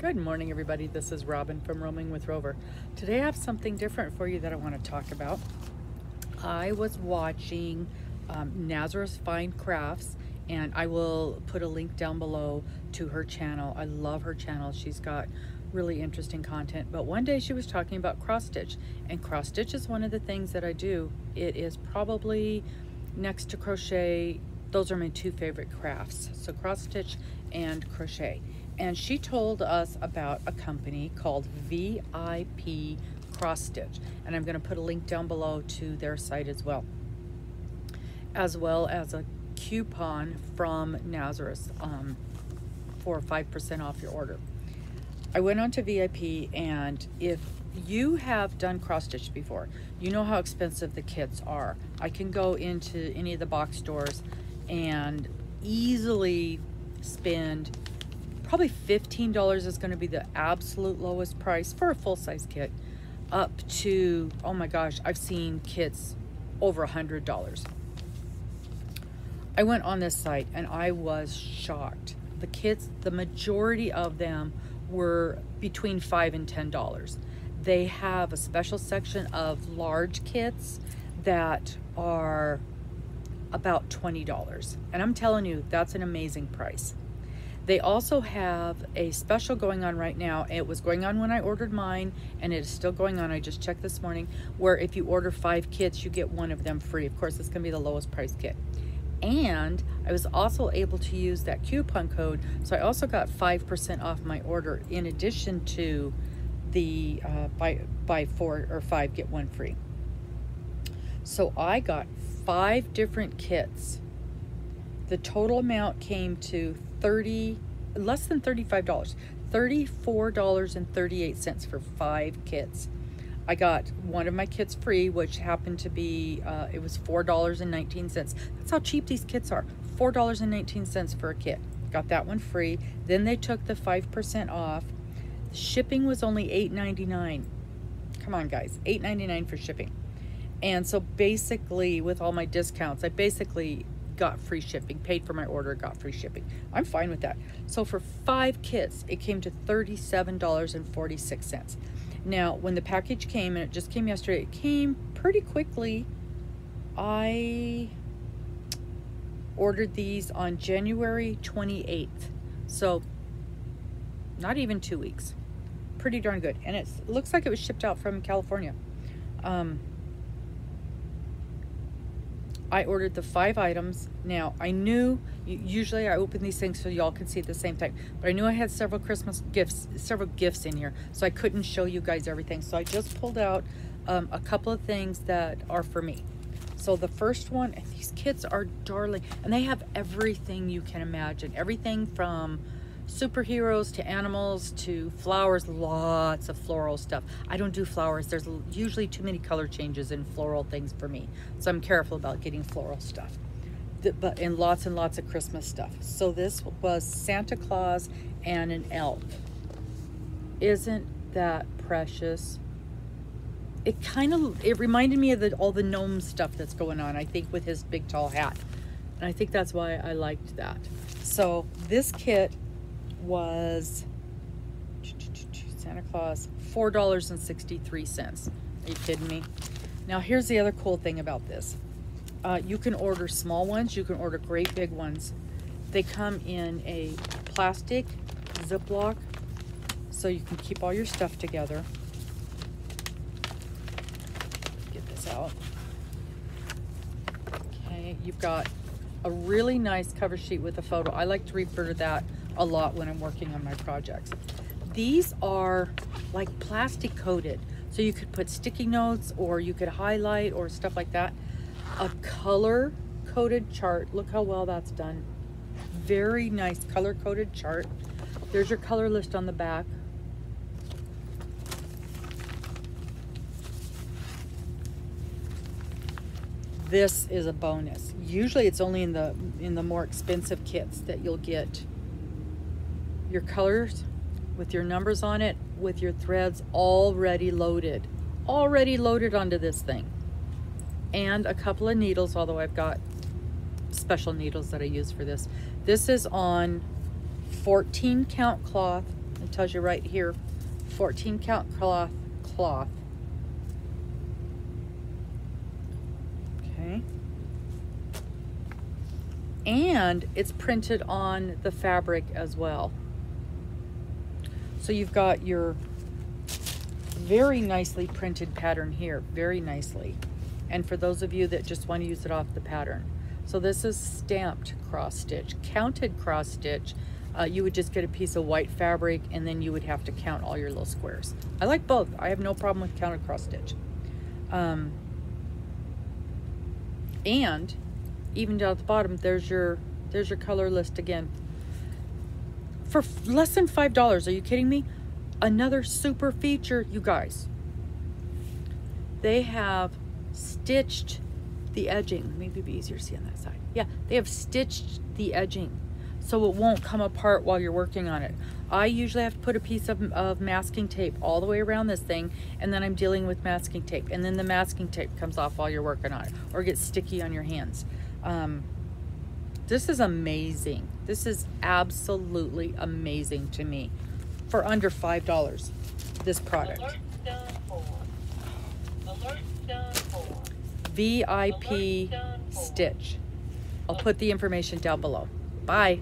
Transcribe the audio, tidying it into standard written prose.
Good morning, everybody. This is Robin from Roaming with Rover. Today I have something different for you that I want to talk about. I was watching Nazareth Fine Crafts, and I will put a link down below to her channel. I love her channel. She's got really interesting content. But one day she was talking about cross stitch, and cross stitch is one of the things that I do. It is probably next to crochet. Those are my two favorite crafts. So cross stitch and crochet. And she told us about a company called VIPCrossstitch, and I'm going to put a link down below to their site as well as a coupon from Nazareth for 5% off your order. I went on to VIP, and if you have done cross stitch before, you know how expensive the kits are. I can go into any of the box stores and easily spend probably $15 is going to be the absolute lowest price for a full-size kit, up to, oh my gosh, I've seen kits over $100. I went on this site and I was shocked. The kits, the majority of them were between $5 and $10. They have a special section of large kits that are about $20, and I'm telling you, that's an amazing price. They also have a special going on right now. It was going on when I ordered mine, and it is still going on. I just checked this morning, where if you order 5 kits, you get one of them free. Of course, it's gonna be the lowest price kit. And I was also able to use that coupon code, so I also got 5% off my order, in addition to the buy 4 or 5 get 1 free. So I got 5 different kits. The total amount came to less than $35, $34.38 for 5 kits. I got one of my kits free, which happened to be, it was $4.19. That's how cheap these kits are, $4.19 for a kit. Got that one free. Then they took the 5% off. Shipping was only $8.99. Come on, guys, $8.99 for shipping. And so basically, with all my discounts, I basically got free shipping, paid for my order, got free shipping. I'm fine with that. So for 5 kits, it came to $37.46. Now, when the package came, and it just came yesterday, it came pretty quickly. I ordered these on January 28th. So not even 2 weeks. Pretty darn good. And it looks like it was shipped out from California. I ordered the 5 items. Now, I knew, usually I open these things so y'all can see at the same time, but I knew I had several Christmas gifts, several gifts in here, so I couldn't show you guys everything. So I just pulled out a couple of things that are for me. So the first one, and these kits are darling, and they have everything you can imagine. Everything from superheroes to animals to flowers, lots of floral stuff. I don't do flowers. There's usually too many color changes in floral things for me, so I'm careful about getting floral stuff. But and lots of Christmas stuff. So this was Santa Claus and an elf. Isn't that precious? It reminded me of all the gnome stuff that's going on, I think, with his big tall hat, and I think that's why I liked that. So this kit was Santa Claus, $4.63. Are you kidding me? Now here's the other cool thing about this. You can order small ones, you can order great big ones. They come in a plastic Ziploc, so you can keep all your stuff together. Get this out. Okay, you've got a really nice cover sheet with a photo. I like to refer to that a lot when I'm working on my projects. These are like plastic coated, so you could put sticky notes, or you could highlight, or stuff like that. A color coded chart. Look how well that's done. Very nice color coded chart. There's your color list on the back. This is a bonus. Usually it's only in the more expensive kits that you'll get your colors with your numbers on it, with your threads already loaded onto this thing, and a couple of needles, although I've got special needles that I use for this. This is on 14 count cloth, tells you right here, 14 count cloth. Okay. And it's printed on the fabric as well. So you've got your very nicely printed pattern here, very nicely. And for those of you that just want to use it off the pattern. So this is stamped cross stitch. Counted cross stitch, you would just get a piece of white fabric and then you would have to count all your little squares. I like both. I have no problem with counted cross stitch. And even down at the bottom, there's your color list again. For less than $5, are you kidding me? Another super feature, you guys. They have stitched the edging. Maybe it'd be easier to see on that side. Yeah, they have stitched the edging so it won't come apart while you're working on it. I usually have to put a piece of masking tape all the way around this thing, and then I'm dealing with masking tape, and then the masking tape comes off while you're working on it or gets sticky on your hands. This is amazing. This is absolutely amazing to me. For under $5, this product. VIP Stitch. I'll put the information down below. Bye.